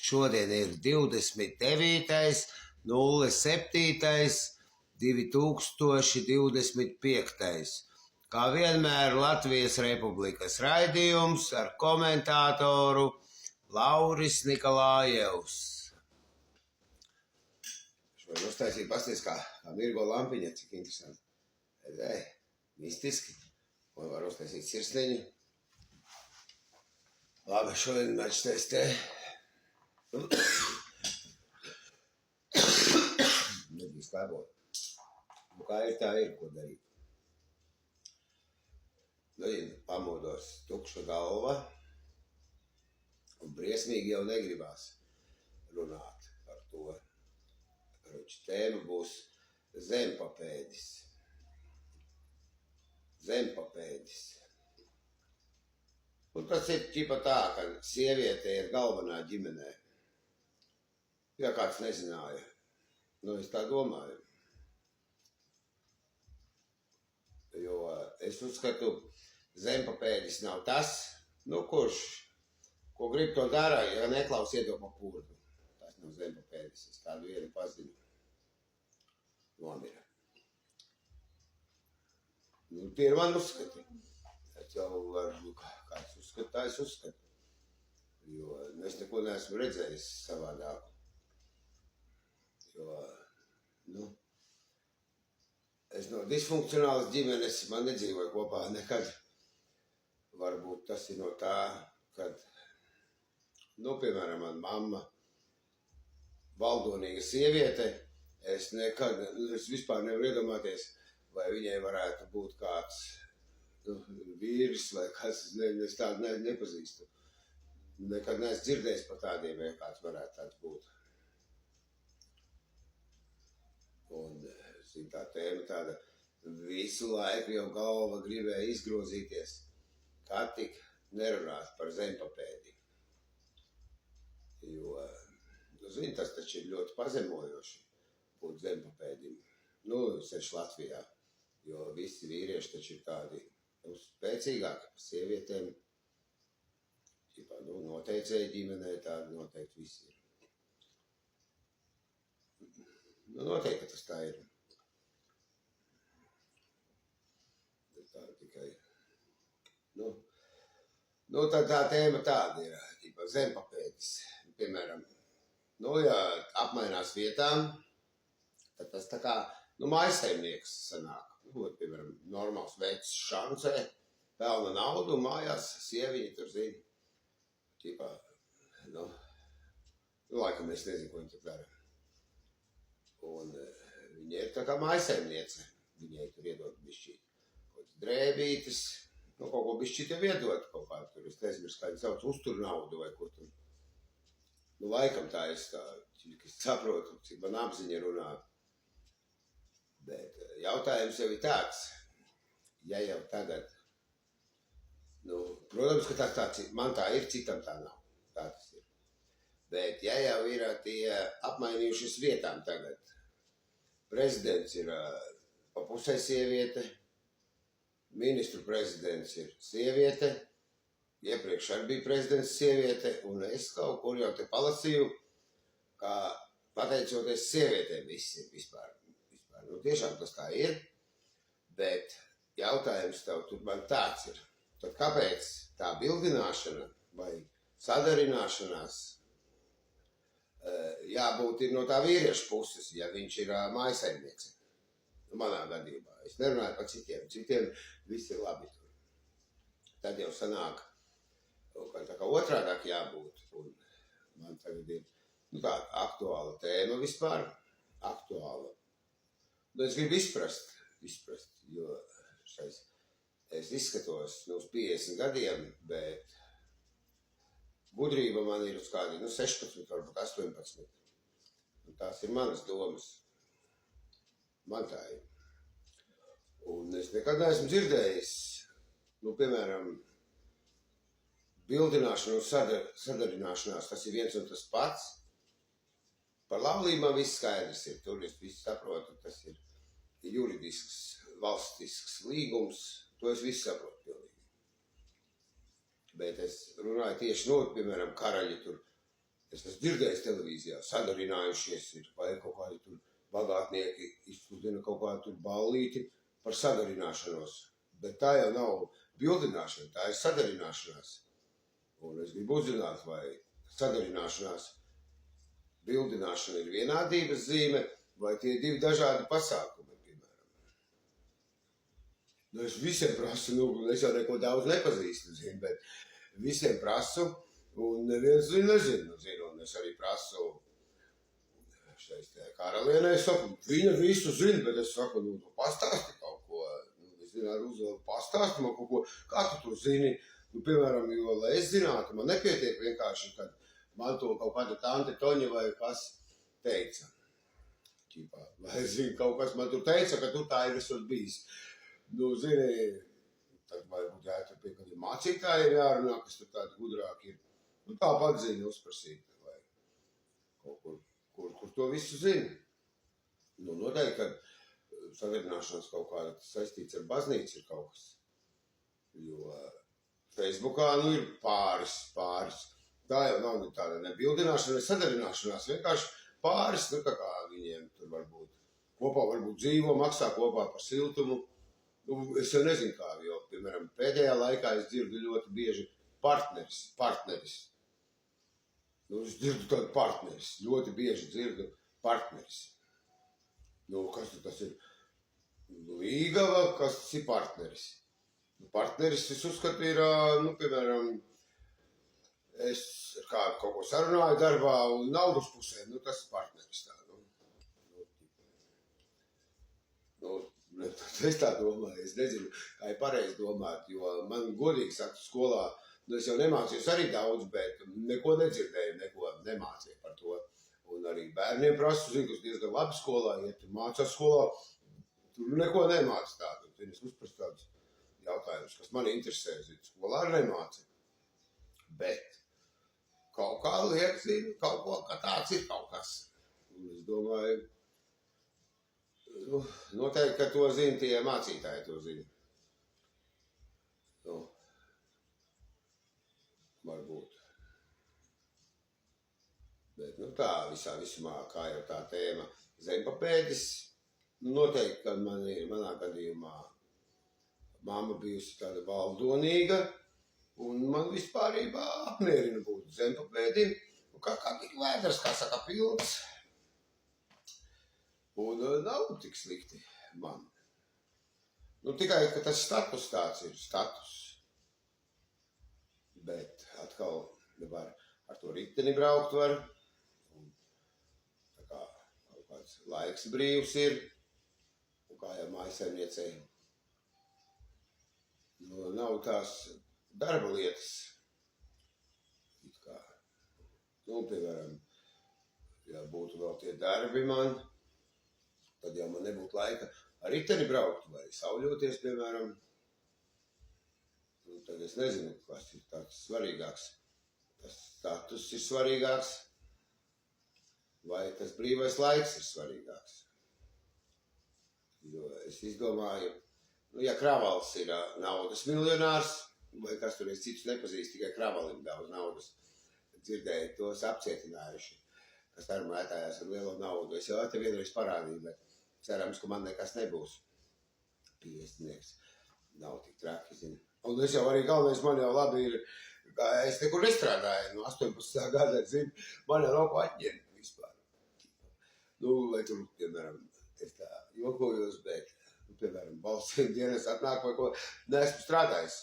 Šodien ir 29.07.2025. Kā vienmēr Latvijas Republikas raidījums ar komentātoru Lauris Nikolājevs. Šodien uztaisīja pasties kā mirgo lampiņa, cik interesanti. Redzēji, mistiski. Un var uztaisīt sirsniņu. Labi, šodien mēs testē. Nebija slēbot. Nu, kā ir, tā ir, ko darīt. Nu, pamodos tukša galva. Un briesmīgi jau negribās runāt par to. Tēma būs zempapēdis. Zempapēdis. Un tas ir ķipa tā, ka sieviete ir galvenā ģimenē. Ja kāds nezināja, nu es tā domāju. Jo es uzskatu, zempapēdis nav tas, nu kurš, ko grib to dara, ja neklaus iedo pa purdu. Tas nav zempapēdis, es tādu vienu pazinu. Nomira. Nu, tie ir man uzskati. Es jau varu, kāds uzskata, tā es uzskatu. Jo es neko neesmu redzējis savādāku. Jo, nu, es no disfunkcionālas ģimenes man nedzīvoju kopā nekad. Varbūt tas ir no tā, kad, nu, piemēram, man mamma, valdonīga sieviete, es vispār nevaru iedomāties, vai viņai varētu būt kāds vīrs vai kāds, es tādu nepazīstu. Nekad neesmu dzirdējis par tādiem, ja kāds varētu tāds būt. Un, zin, tā tēma tāda, visu laiku jau galva gribēja izgrozīties, kā tik nerunāt par zempapēdi. Jo, zin, tas taču ir ļoti pazemojoši būt zempapēdim. Nu, seši Latvijā, jo visi vīrieši taču ir tādi spēcīgāki par sievietēm. Nu, noteicēji ģimenē tādi noteikti visi ir. Nu, noteikti, ka tas tā ir. Tā tikai, nu tā tēma tāda ir, zempapēdis. Piemēram, nu, ja apmainās vietām, tad tas tā kā, nu, mājsaimnieks sanāk. Nu, piemēram, normāls vecs šancē, pelna naudu un mājās sieviņi tur zina. Ķipā, nu, laikam es nezinu, ko viņi tur dara. Un viņa ir tā kā mājsaimniece. Viņai tur iedod bišķīt kaut drēbītes, nu, kaut ko bišķīt jau iedod kaut kā tur. Es nezinu, kā viņi sauc uztur naudu vai ko tur. Nu, laikam tā es tā, es saprotu, cik man apziņa runā. Bet jautājums jau ir tāds, ja jau tagad, nu, protams, ka tāds man tā ir, citam tā nav. Tā tas ir. Bet ja jau ir tie apmainījušies vietām tagad, prezidents ir pa pusē sieviete, ministru prezidents ir sieviete, iepriekš arī bija prezidents sieviete, un es kaut kur jau te palasīju, kā pateicoties sievietēm visi vispār. Nu, tiešām tas tā ir, bet jautājums tev tur man tāds ir. Tad kāpēc tā bildināšana vai sadarināšanās jābūt ir no tā vīrieša puses, ja viņš ir mājsaimniece? Nu, manā gadījumā. Es nerunāju par citiem. Citiem viss ir labi tur. Tad jau sanāk, tā kā otrādāk jābūt. Un man tagad ir tāda aktuāla tēma vispār. Aktuāla. Nu, es gribu izprast, jo es izskatos uz 50 gadiem, bet gudrība man ir uz kādi 16, varbūt 18. Un tās ir manas domas. Man tā ir. Un es nekad neesmu dzirdējis, nu, piemēram, bildināšana un sadarināšanās, tas ir viens un tas pats. Par laulībām viss skaidrs ir, tur es visu saprotu, tas ir juridisks, valstisks līgums, to es visu saprotu pilnīgi. Bet es runāju tieši no, piemēram, karaļi tur, Es esmu dzirdējis televīzijā, sadarinājušies ir, vai kaut kādi tur bagātnieki izsludina kaut kādu tur ballīti par sadarināšanos. Bet tā jau nav bildināšana, tā ir sadarināšanās. Un es gribu uzzināt, vai sadarināšanās, bildināšana ir vienādības zīme, vai tie divi dažādi pasākumi, piemēram. Nu, es visiem prasu, es jau neko daudz nepazīstu, bet visiem prasu, un neviens nezinu, un es arī prasu šeit karalienei, saku, viņa visu zina, bet es saku, pastāsti kaut ko, es zināju, pastāsti man kaut ko, kā tu to zini, piemēram, jo, lai es zinātu, man nepietiek vienkārši, kad man to kaut kāda tante Toņa vai kas teica. Vai es zinu, kaut kas man tur teica, ka tu tā ir esot bijis. Zini, tad varbūt jāiet pie kādiem mācītājiem jārunā, kas tur tādi gudrāki ir. Tāpat zina uzprasīt, vai kaut kur to visu zina. Noteikti, ka sadarināšanās kaut kāda saistīts ar baznīcu ir kaut kas. Jo Facebookā, ir pāris. Tā jau nav tāda nebildināšana, ne sadarināšanās, vienkārši pāris, tā kā viņiem tur varbūt kopā dzīvo, maksā kopā par siltumu. Es jau nezinu kā, jo, piemēram, pēdējā laikā es dzirdu ļoti bieži partneris. Es dzirdu tādu partneris, ļoti bieži dzirdu partneris. Kas tas ir? Līgava, kas tas ir partneris? Partneris, es uzskatu, ir, piemēram, es kādu kaut ko sarunāju darbā un naudas pusē, tas ir partneris tā. Es tā domāju, es nezinu, kā ir pareizi domāt, jo man godīgi saka skolā, es jau nemācījos arī daudz, bet neko nedzirdēju, neko nemācīju par to. Un arī bērniem prasu, zinu, kas diezgan labi skolā, ja tu mācās skolā, tur neko nemāci tādu. Es uzprasu tādus jautājumus, kas mani interesē, skolā arī nemāci. Bet kaut kā liekas, kaut ko, ka tāds ir kaut kas. Un es domāju, noteikti, ka to zina tie mācītāji, to zina. Varbūt. Bet, tā visumā, kā jau tā tēma zempapēdis, noteikti, ka manā gadījumā mamma bijusi tāda valdonīga, un man vispārībā apmierina būt zempapēdim, kā vēders, kā saka, pilns. Un nav tik slikti man. Tikai, ka tas status tāds ir, status. Bet atkal nevar ar to riteni braukt var. Un tā kā kaut kāds laiks brīvs ir. Un kā jau mājasaimniecei. Nav tās darba lietas. It kā. Piemēram, ja būtu vēl tie darbi man, tad jau man nebūtu laika ar riteni braukt vai sauļoties, piemēram. Tad es nezinu, kas ir tāds svarīgāks. Tas status ir svarīgāks, vai tas brīvais laiks ir svarīgāks. Jo es izdomāju, ja Kravals ir naudas miljonārs, vai kas tur es citus nepazīst, tikai Kravalim daudz naudas, dzirdēju tos apcietinājuši, kas armētājās ar lielo naudu. Es jau te vienreiz parādīju, bet cerams, ka man nekas nebūs. 50. Nav tik traki, zini. Un es jau arī galvenais, man jau labi ir, kā es nekur nestrādāju, no 18. gada, zini, man jau nav ko atņemt vispār. Vai tur, piemēram, es tā jokojos, bet, piemēram, valsts dienas atnāk vai ko, neesmu strādājis.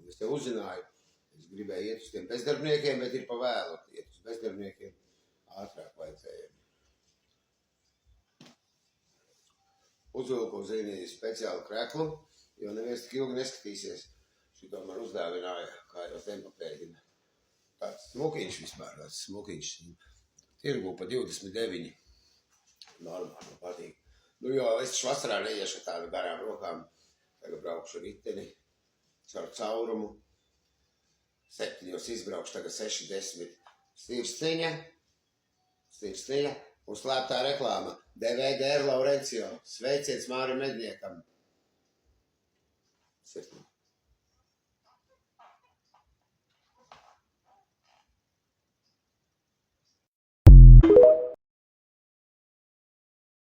Un es te uzzināju, es gribēju iet uz tiem bezdarbniekiem, bet ir pa vēlu iet uz bezdarbniekiem, ātrāk vajadzēja. Uzvilku, zini, speciālu kreklu, jo neviens tik ilgi neskatīsies. Šito man uzdāvināja, kā jau zempapēdina. Tāds smukiņš vispār, tāds smukiņš. Tirgu pa 29. Normāli, man patīk. Jo es vasarā neiešu tādu garām rokām. Tagad braukšu riteni, caur caurumu. 7 izbraukšu, tagad 6-10. Sirsniņa un slēptā reklāma. DVD Laurencio. Sveiciens Mārim Medniekam. Sirsniņa.